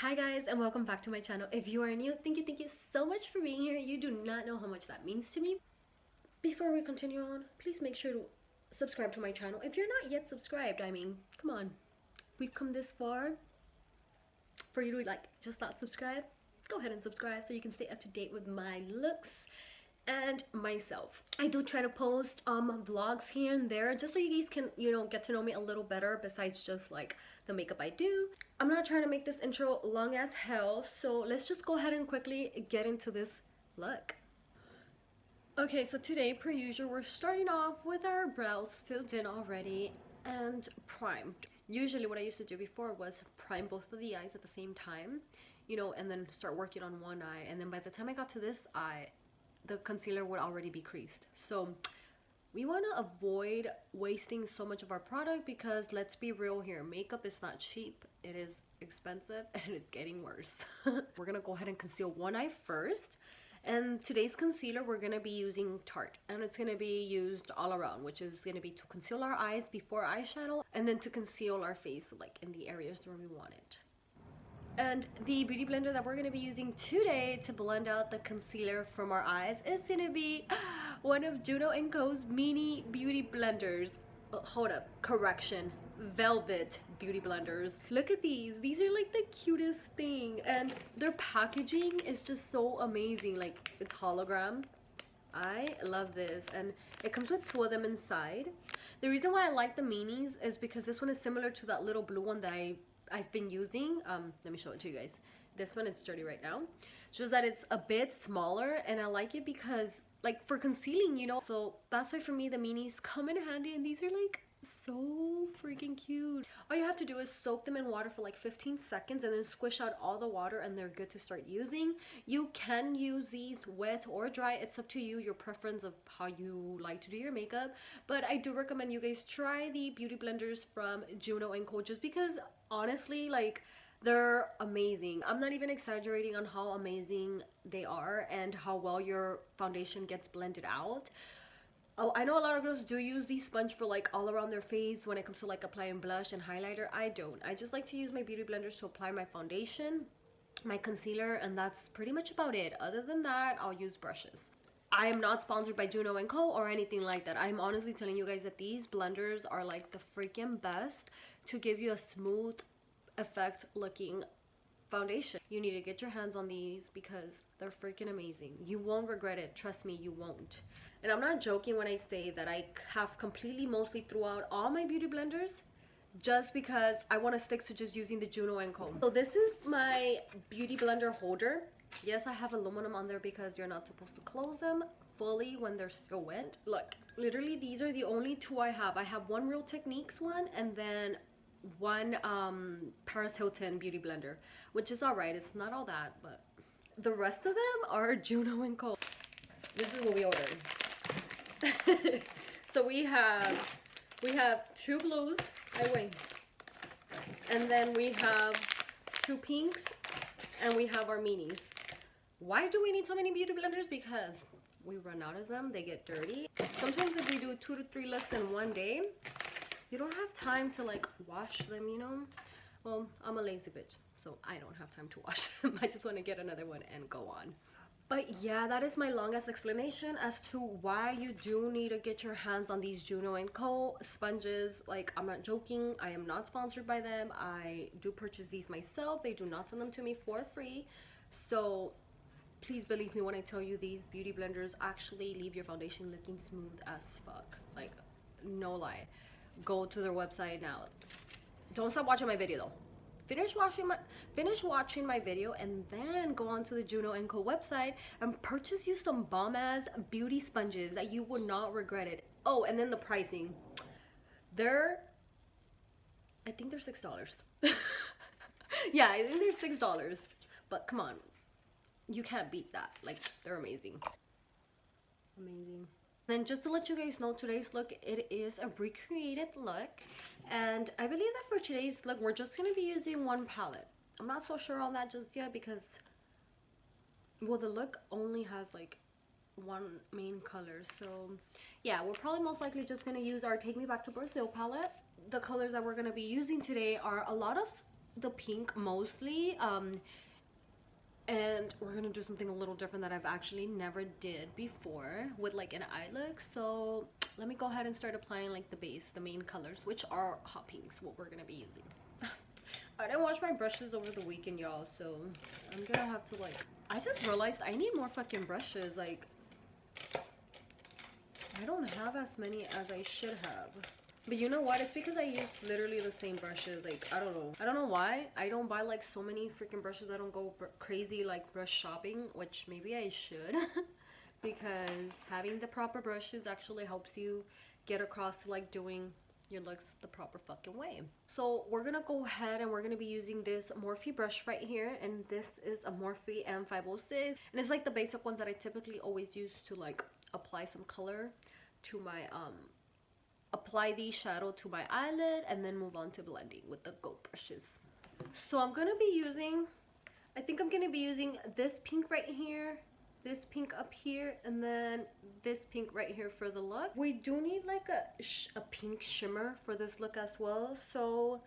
Hi guys, and welcome back to my channel. If you are new, thank you so much for being here. You do not know how much that means to me. Before we continue on, please make sure to subscribe to my channel. If you're not yet subscribed, I mean, come on. We've come this far for you to just not subscribe. Go ahead and subscribe so you can stay up to date with my looks and myself. I do try to post vlogs here and there just so you guys can, get to know me a little better besides just like the makeup I do. I'm not trying to make this intro long as hell, so let's just go ahead and quickly get into this look. Okay, so today, per usual, we're starting off with our brows filled in already and primed. Usually what I used to do before was prime both of the eyes at the same time, and then start working on one eye, and then by the time I got to this eye, the concealer would already be creased. So we want to avoid wasting so much of our product because let's be real here, makeup is not cheap, it is expensive, and it's getting worse. We're gonna go ahead and conceal one eye first. And today's concealer, we're going to be using Tarte, and it's going to be used all around, which is going to be to conceal our eyes before eyeshadow and then to conceal our face like in the areas where we want it. And the beauty blender that we're going to be using today to blend out the concealer from our eyes is going to be one of Juno & Co.'s mini beauty blenders. Hold up, correction, velvet beauty blenders. Look at these are like the cutest thing, and their packaging is just so amazing. Like, it's hologram. I love this, and it comes with two of them inside. The reason why I like the minis is because this one is similar to that little blue one that I've been using. Let me show it to you guys. This one, it's dirty right now, shows that it's a bit smaller, and I like it because like for concealing, so that's why for me the minis come in handy, and these are like so freaking cute. All you have to do is soak them in water for like 15 seconds and then squish out all the water, and they're good to start using. You can use these wet or dry, it's up to you, your preference of how you like to do your makeup, but I do recommend you guys try the beauty blenders from Juno & Co. just because honestly, like, they're amazing. I'm not even exaggerating on how amazing they are and how well your foundation gets blended out. Oh, I know a lot of girls do use these sponge for like all around their face when it comes to like applying blush and highlighter. I don't. I just like to use my beauty blenders to apply my foundation, my concealer, and that's pretty much about it. Other than that, I'll use brushes. I am not sponsored by Juno & Co. or anything like that. I'm honestly telling you guys that these blenders are like the freaking best to give you a smooth effect looking foundation. You need to get your hands on these because they're freaking amazing. You won't regret it, trust me, you won't. And I'm not joking when I say that I have completely mostly threw out all my beauty blenders just because I want to stick to just using the Juno & Co. So this is my beauty blender holder. Yes, I have aluminum on there because you're not supposed to close them fully when they're still wet. Look, literally these are the only two I have. I have one Real Techniques one and then one Paris Hilton beauty blender, which is alright. It's not all that, but the rest of them are Juno & Co. This is what we ordered. So we have two blues, and then we have two pinks, and we have our minis. Why do we need so many beauty blenders? Because we run out of them, they get dirty. Sometimes if we do 2 to 3 looks in one day, you don't have time to like wash them, Well, I'm a lazy bitch, so I don't have time to wash them. I just want to get another one and go on. But yeah, that is my longest explanation as to why you do need to get your hands on these Juno & Co. sponges. Like, I'm not joking, I am not sponsored by them. I do purchase these myself. They do not send them to me for free. So please believe me when I tell you these beauty blenders actually leave your foundation looking smooth as fuck. Like, no lie. Go to their website now. Don't stop watching my video though. Finish watching my video and then go on to the Juno & Co. website and purchase you some bomb ass beauty sponges that you would not regret it. Oh, and then the pricing. I think they're $6. Yeah, I think they're $6. But come on, you can't beat that. Like, they're amazing. Amazing. Then just to let you guys know, today's look, it is a recreated look, and I believe that for today's look we're just going to be using one palette. I'm not so sure on that just yet because, well, the look only has like one main color, so yeah, we're probably most likely just going to use our Take Me Back to Brazil palette. The colors that we're going to be using today are a lot of the pink mostly. And we're gonna do something a little different that I've actually never did before with like an eye look. So let me go ahead and start applying like the base, the main colors, which are hot pinks, what we're gonna be using. I didn't wash my brushes over the weekend, y'all, so I'm gonna have to like, I just realized I need more fucking brushes. Like, I don't have as many as I should have. But you know what? It's because I use literally the same brushes. Like, I don't know. I don't know why. I don't buy like so many freaking brushes. I don't go crazy like brush shopping, which maybe I should. Because having the proper brushes actually helps you get across to like doing your looks the proper fucking way. So we're gonna go ahead and we're gonna be using this Morphe brush right here, and this is a Morphe M506, and it's like the basic ones that I typically always use to like apply some color to my apply the shadow to my eyelid and then move on to blending with the gold brushes. So I'm gonna be using, I think I'm gonna be using this pink right here, this pink up here, and then this pink right here for the look. We do need like a pink shimmer for this look as well, so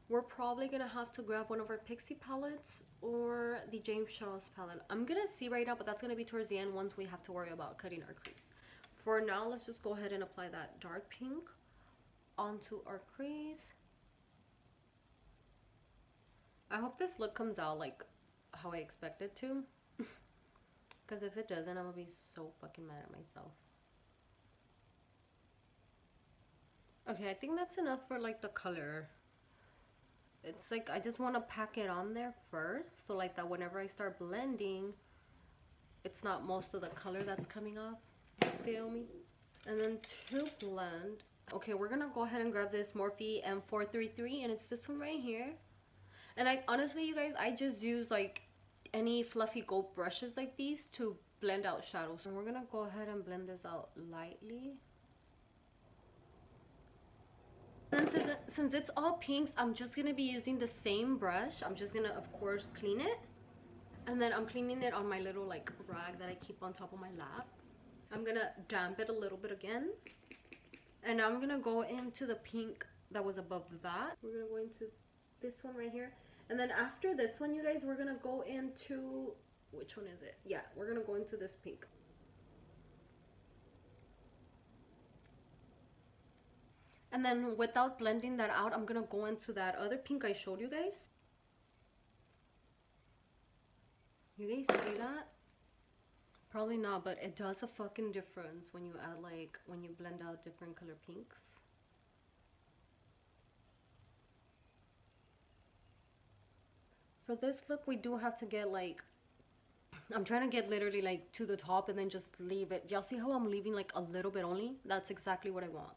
we're probably gonna have to grab one of our Pixie palettes or the James Charles palette. I'm gonna see right now, but that's gonna be towards the end once we have to worry about cutting our crease. For now, let's just go ahead and apply that dark pink onto our crease. I hope this look comes out like how I expect it to. Because if it doesn't, I'm gonna be so fucking mad at myself. Okay, I think that's enough for like the color. It's like I just want to pack it on there first, so like that whenever I start blending, it's not most of the color that's coming off. Feel me? And then to blend, okay, we're gonna go ahead and grab this Morphe M433, and it's this one right here. And I honestly, you guys, I just use like any fluffy gold brushes like these to blend out shadows. And we're gonna go ahead and blend this out lightly. And since it's all pinks, I'm just gonna be using the same brush. I'm just gonna, of course, clean it, and then I'm cleaning it on my little like rag that I keep on top of my lap. I'm gonna damp it a little bit again, and now I'm gonna go into the pink that was above that. We're gonna go into this one right here, and then after this one, you guys, we're gonna go into, which one is it? Yeah, we're gonna go into this pink. And then without blending that out, I'm gonna go into that other pink I showed you guys. You guys see that? Probably not, but it does a fucking difference when you add like, when you blend out different color pinks. For this look, we do have to get like, I'm trying to get literally like to the top and then just leave it. Y'all see how I'm leaving like a little bit only? That's exactly what I want.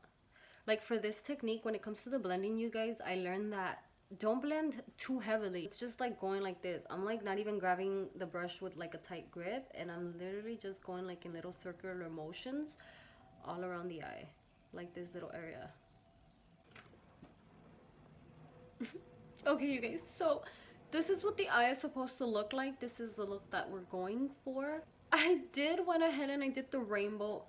Like for this technique, when it comes to the blending, you guys, I learned that don't blend too heavily. It's just like going like this. I'm like not even grabbing the brush with like a tight grip, and I'm literally just going like in little circular motions all around the eye, like this little area. Okay, you guys, so this is what the eye is supposed to look like. This is the look that we're going for. I did went ahead and I did the rainbow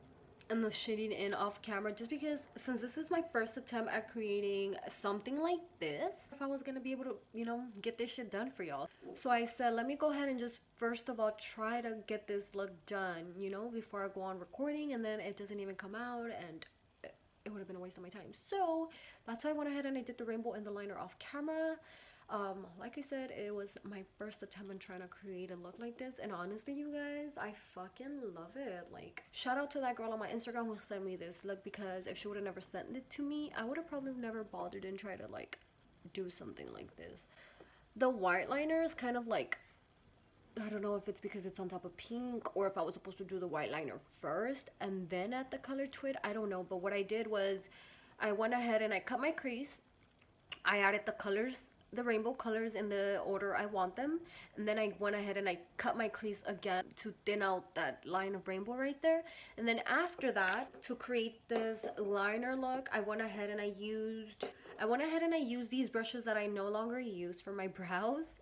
and the shading in off camera, just because since this is my first attempt at creating something like this, if I was gonna be able to, you know, get this shit done for y'all. So I said, let me go ahead and just first of all try to get this look done, you know, before I go on recording, and then it doesn't even come out and it would have been a waste of my time. So that's why I went ahead and I did the rainbow and the liner off camera. Like I said, it was my first attempt in trying to create a look like this, and honestly, you guys, I fucking love it. Like, shout out to that girl on my Instagram who sent me this look, because if she would have never sent it to me, I would have probably never bothered and tried to like do something like this. The white liner is kind of like, I don't know if it's because it's on top of pink, or if I was supposed to do the white liner first and then add the color to it. I don't know, but what I did was I went ahead and I cut my crease. I added the colors, the rainbow colors, in the order I want them, and then I went ahead and I cut my crease again to thin out that line of rainbow right there. And then after that, to create this liner look, I went ahead and I used these brushes that I no longer use for my brows,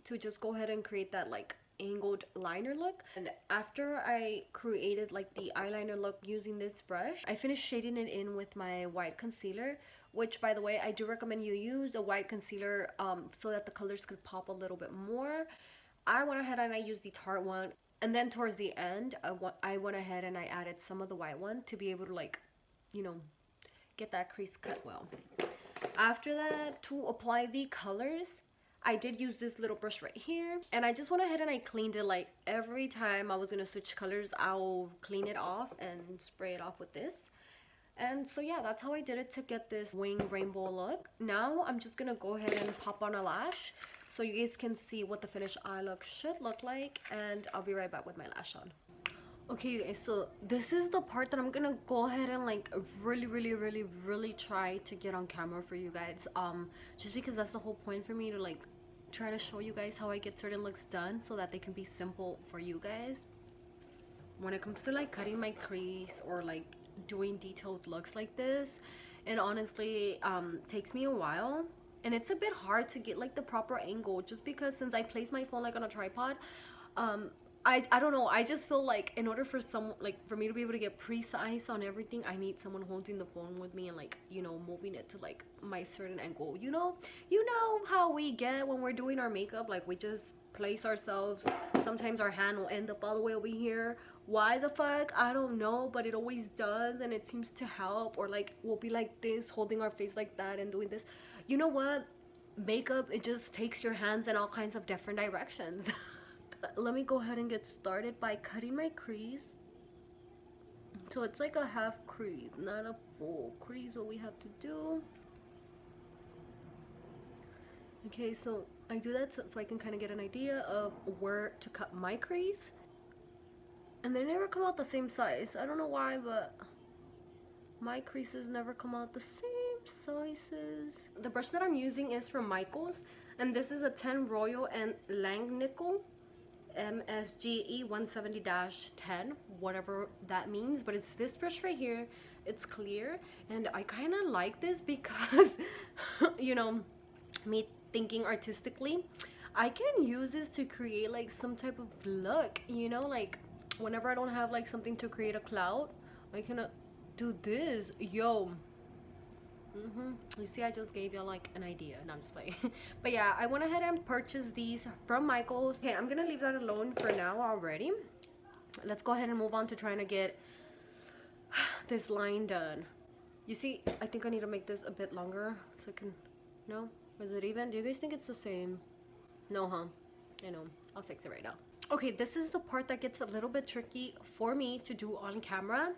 to just go ahead and create that like angled liner look. And after I created like the eyeliner look using this brush, I finished shading it in with my white concealer, which by the way, I do recommend you use a white concealer so that the colors could pop a little bit more. I went ahead and I used the Tarte one, and then towards the end I went ahead and I added some of the white one to be able to, like, you know, get that crease cut well. After that, to apply the colors, I did use this little brush right here, and I just went ahead and I cleaned it. Like every time I was gonna switch colors, I'll clean it off and spray it off with this. And so yeah, that's how I did it to get this wing rainbow look. Now I'm just gonna go ahead and pop on a lash so you guys can see what the finished eye look should look like, and I'll be right back with my lash on. Okay, you guys, so this is the part that I'm gonna go ahead and like really try to get on camera for you guys, just because that's the whole point for me, to like try to show you guys how I get certain looks done so that they can be simple for you guys. When it comes to like cutting my crease or like doing detailed looks like this, it honestly takes me a while, and it's a bit hard to get like the proper angle, just because since I place my phone like on a tripod, I don't know, I just feel like in order for for me to be able to get precise on everything, I need someone holding the phone with me and, like, you know, moving it to like my certain angle. You know how we get when we're doing our makeup, like we just place ourselves, sometimes our hand will end up all the way over here. Why the fuck, I don't know, but it always does, and it seems to help. Or like we'll be like this, holding our face like that and doing this. You know what, makeup, it just takes your hands in all kinds of different directions. Let me go ahead and get started by cutting my crease. So it's like a half crease, not a full crease, what we have to do. Okay, so I do that so I can kind of get an idea of where to cut my crease. And they never come out the same size. I don't know why, but my creases never come out the same sizes. The brush that I'm using is from Michaels, and this is a 10 Royal and Langnickel MSGE 170-10, whatever that means, but it's this brush right here. It's clear, and I kind of like this because you know, me thinking artistically, I can use this to create like some type of look, you know, like whenever I don't have like something to create a cloud, I can do this. Yo, you see, I just gave you like an idea. No, I'm just playing. But yeah, I went ahead and purchased these from Michaels. Okay, I'm gonna leave that alone for now already. Let's go ahead and move on to trying to get this line done. You see, I think I need to make this a bit longer so I can, no? Is it even? Do you guys think it's the same? No, huh? I know. I'll fix it right now. Okay, this is the part that gets a little bit tricky for me to do on camera,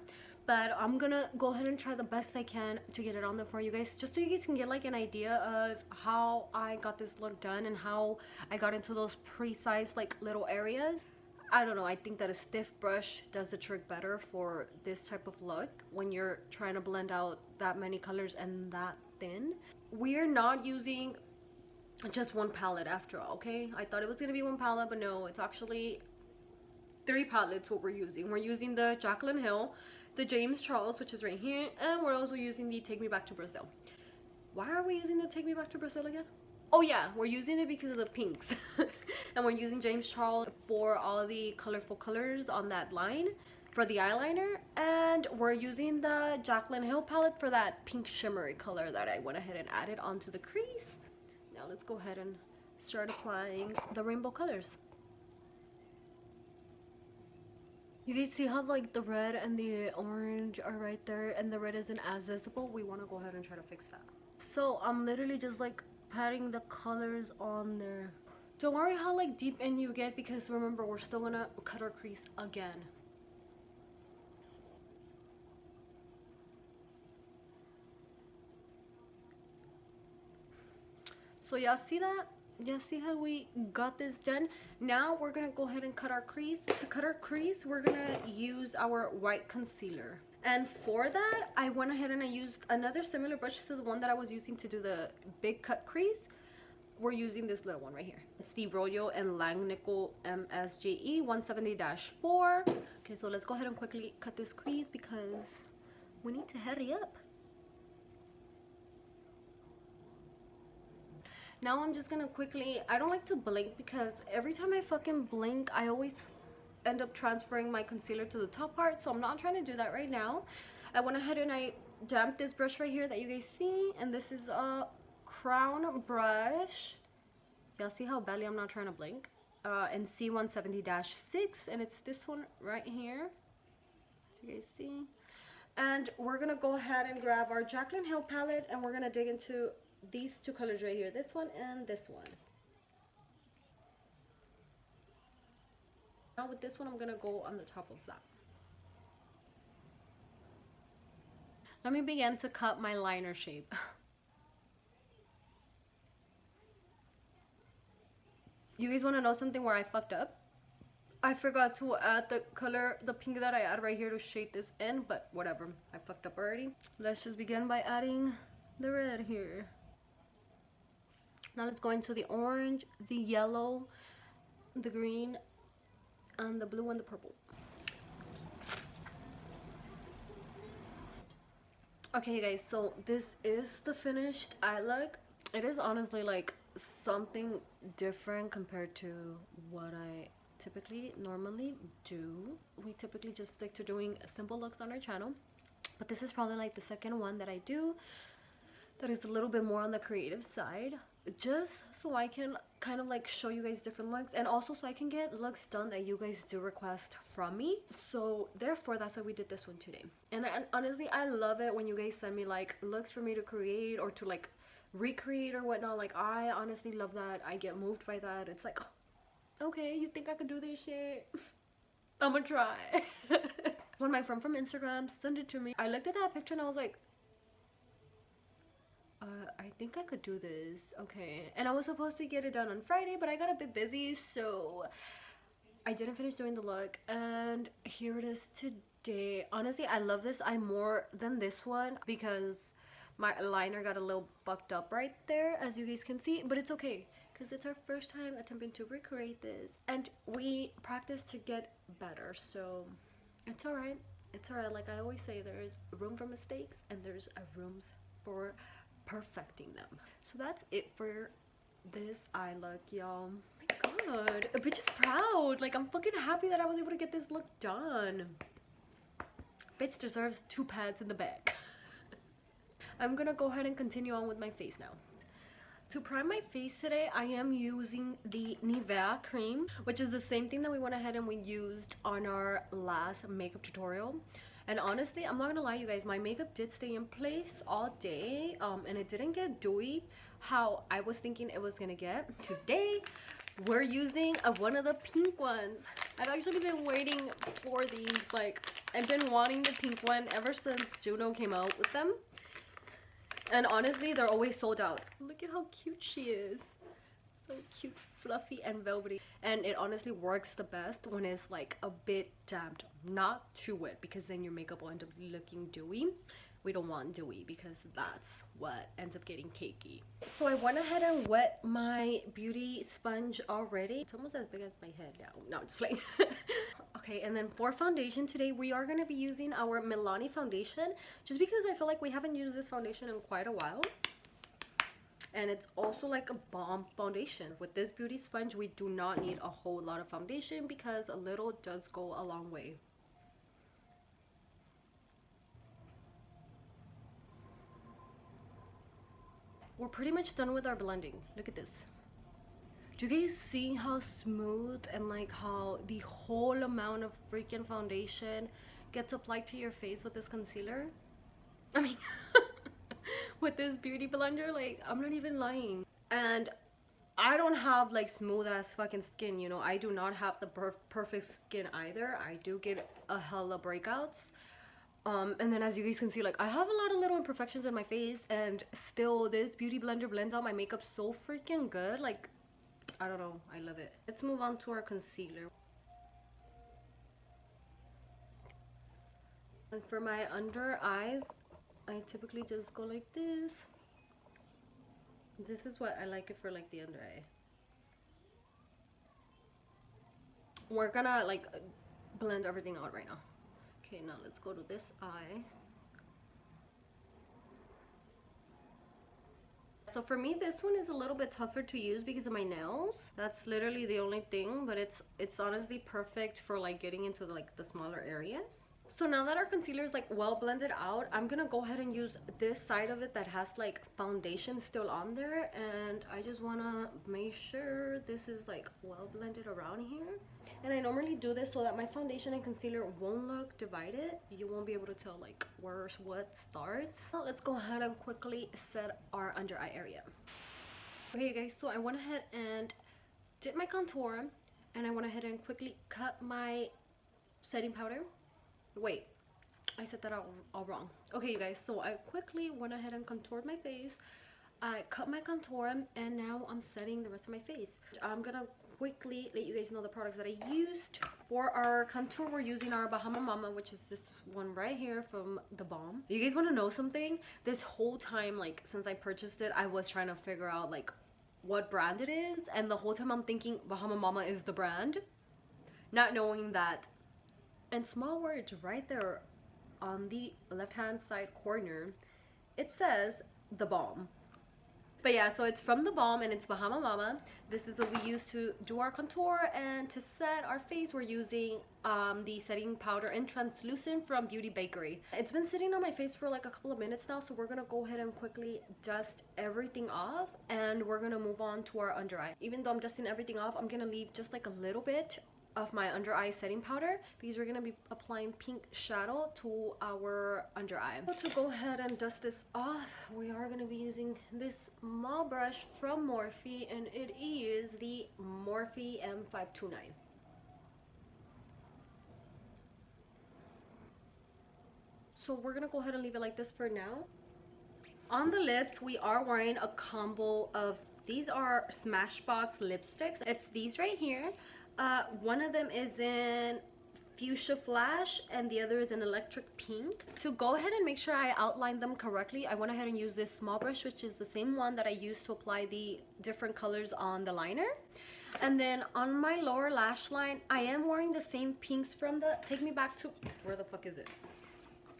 but I'm gonna go ahead and try the best I can to get it on there for you guys, just so you guys can get like an idea of how I got this look done and how I got into those precise like little areas. I don't know, I think that a stiff brush does the trick better for this type of look when you're trying to blend out that many colors and that thin. We're not using just one palette after all, okay? I thought it was gonna be one palette, but no, it's actually 3 palettes what we're using. We're using the Jaclyn Hill, the James Charles, which is right here, and we're also using the Take Me Back to Brazil. Why are we using the Take Me Back to Brazil again? Oh yeah, we're using it because of the pinks. And we're using James Charles for all the colorful colors on that line for the eyeliner, and we're using the Jaclyn Hill palette for that pink shimmery color that I went ahead and added onto the crease. Now let's go ahead and start applying the rainbow colors. You guys see how like the red and the orange are right there, and the red isn't as visible? We want to go ahead and try to fix that. So I'm literally just like patting the colors on there. Don't worry how like deep in you get, because remember, we're still gonna cut our crease again. So y'all see that? Yeah, see how we got this done? Now we're gonna go ahead and cut our crease. To cut our crease, we're gonna use our white concealer. And for that, I went ahead and I used another similar brush to the one that I was using to do the big cut crease. We're using this little one right here. It's the Royal and Langnickel MSGE 170-4. Okay, so let's go ahead and quickly cut this crease because we need to hurry up. Now I'm just gonna quickly, I don't like to blink because every time I fucking blink, I always end up transferring my concealer to the top part, so I'm not trying to do that right now. I went ahead and I damped this brush right here that you guys see, and this is a crown brush. Y'all see how badly I'm not trying to blink? And C170-6, and it's this one right here. You guys see? And we're gonna go ahead and grab our Jaclyn Hill palette, and we're gonna dig into these two colors right here, this one and this one. Now with this one, I'm gonna go on the top of that. Let me begin to cut my liner shape. You guys want to know something where I fucked up? I forgot to add the color, the pink that I add right here to shade this in, but whatever, I fucked up already. Let's just begin by adding the red here. Now let's go into the orange, the yellow, the green, and the blue and the purple. Okay, guys, so this is the finished eye look. It is honestly like something different compared to what I typically normally do. We typically just stick to doing simple looks on our channel, but this is probably like the second one that I do that is a little bit more on the creative side, just so I can kind of like show you guys different looks, and also so I can get looks done that you guys do request from me. So therefore, that's why we did this one today. And honestly, I love it when you guys send me like looks for me to create or to like recreate or whatnot. Like, I honestly love that. I get moved by that. It's like, okay, you think I could do this shit? I'm gonna try. When my friend from Instagram sent it to me, I looked at that picture and I was like, I think I could do this. Okay. And I was supposed to get it done on Friday, but I got a bit busy, so I didn't finish doing the look, and here it is today. Honestly, I love this eye more than this one because my liner got a little fucked up right there, as you guys can see, but it's okay because it's our first time attempting to recreate this, and we practice to get better, so it's all right. It's all right. Like I always say, there's room for mistakes and there's a rooms for perfecting them. So that's it for this eye look, y'all. Oh my god, a bitch is proud. Like, I'm fucking happy that I was able to get this look done. Bitch deserves 2 pads in the back. I'm gonna go ahead and continue on with my face now. To prime my face today, I am using the Nivea cream, which is the same thing that we went ahead and we used on our last makeup tutorial. And honestly, I'm not gonna lie, you guys, my makeup did stay in place all day, and it didn't get dewy how I was thinking it was gonna get. Today, we're using one of the pink ones. I've actually been waiting for these. Like, I've been wanting the pink one ever since Juno came out with them. And honestly, they're always sold out. Look at how cute she is. So cute, fluffy, and velvety. And it honestly works the best when it's like a bit damped, not too wet, because then your makeup will end up looking dewy. We don't want dewy because that's what ends up getting cakey. So I went ahead and wet my beauty sponge already. It's almost as big as my head now. No, I'm just playing. Okay, and then for foundation today, we are going to be using our Milani foundation, just because I feel like we haven't used this foundation in quite a while. And it's also like a bomb foundation. With this beauty sponge, we do not need a whole lot of foundation because a little does go a long way. We're pretty much done with our blending. Look at this. Do you guys see how smooth and like how the whole amount of freaking foundation gets applied to your face with this concealer? I mean, with this beauty blender, like, I'm not even lying. And I don't have like smooth ass fucking skin, you know. I do not have the perfect skin either. I do get a hella breakouts. And then as you guys can see, like, I have a lot of little imperfections in my face, and still this beauty blender blends out my makeup so freaking good. Like, I don't know, I love it. Let's move on to our concealer. And for my under eyes, I typically just go like this. This is what I like it for, like the under eye. We're gonna like blend everything out right now. Okay, now let's go to this eye. so for me this one is a little bit tougher to use because of my nails. That's literally the only thing, but it's honestly perfect for like getting into like the smaller areas. So now that our concealer is like well blended out, I'm gonna go ahead and use this side of it that has like foundation still on there, and I just wanna make sure this is like well blended around here. And I normally do this so that my foundation and concealer won't look divided. You won't be able to tell like where what starts. So let's go ahead and quickly set our under eye area. Okay, you guys, so I went ahead and did my contour, and I went ahead and quickly cut my setting powder. Wait, I said that all wrong. Okay, you guys, so I quickly went ahead and contoured my face. I cut my contour, and now I'm setting the rest of my face. I'm gonna quickly let you guys know the products that I used. For our contour, we're using our Bahama Mama, which is this one right here from the Balm. You guys want to know something? This whole time, like since I purchased it, I was trying to figure out like what brand it is, and the whole time I'm thinking Bahama Mama is the brand, not knowing that. And small words right there on the left hand side corner, it says the Balm. But yeah, so it's from the Balm and it's Bahama Mama. This is what we use to do our contour, and to set our face we're using the setting powder in translucent from Beauty Bakery. It's been sitting on my face for like a couple of minutes now, so we're gonna go ahead and quickly dust everything off, and we're gonna move on to our under eye. Even though I'm dusting everything off, I'm gonna leave just like a little bit of my under eye setting powder because we're gonna be applying pink shadow to our under eye. So to go ahead and dust this off, we are gonna be using this small brush from Morphe, and it is the Morphe M529. So we're gonna go ahead and leave it like this for now. On the lips, we are wearing a combo of, these are Smashbox lipsticks. It's these right here. One of them is in Fuchsia Flash and the other is in Electric Pink. To go ahead and make sure I outline them correctly, I went ahead and used this small brush, which is the same one that I used to apply the different colors on the liner. And then on my lower lash line, I am wearing the same pinks from the Take Me Back to... Where the fuck is it?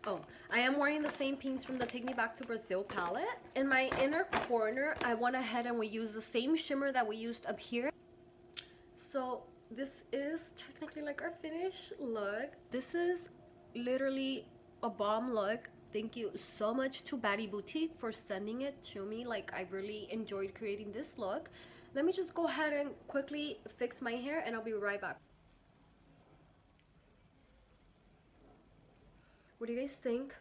Oh, I am wearing the same pinks from the Take Me Back to Brazil palette. In my inner corner, I went ahead and we used the same shimmer that we used up here. So this is technically like our finished look. This is literally a bomb look. Thank you so much to Baddie Boutique for sending it to me. Like, I really enjoyed creating this look. Let me just go ahead and quickly fix my hair and I'll be right back. What do you guys think?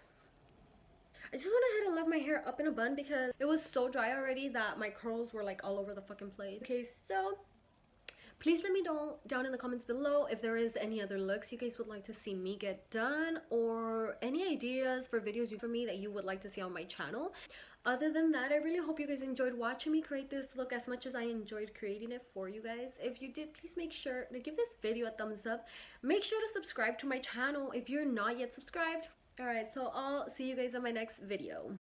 I just went ahead and left my hair up in a bun because it was so dry already that my curls were like all over the fucking place. Okay, so please let me know down in the comments below if there is any other looks you guys would like to see me get done, or any ideas for videos for me that you would like to see on my channel. Other than that, I really hope you guys enjoyed watching me create this look as much as I enjoyed creating it for you guys. If you did, please make sure to give this video a thumbs up. Make sure to subscribe to my channel if you're not yet subscribed. Alright, so I'll see you guys in my next video.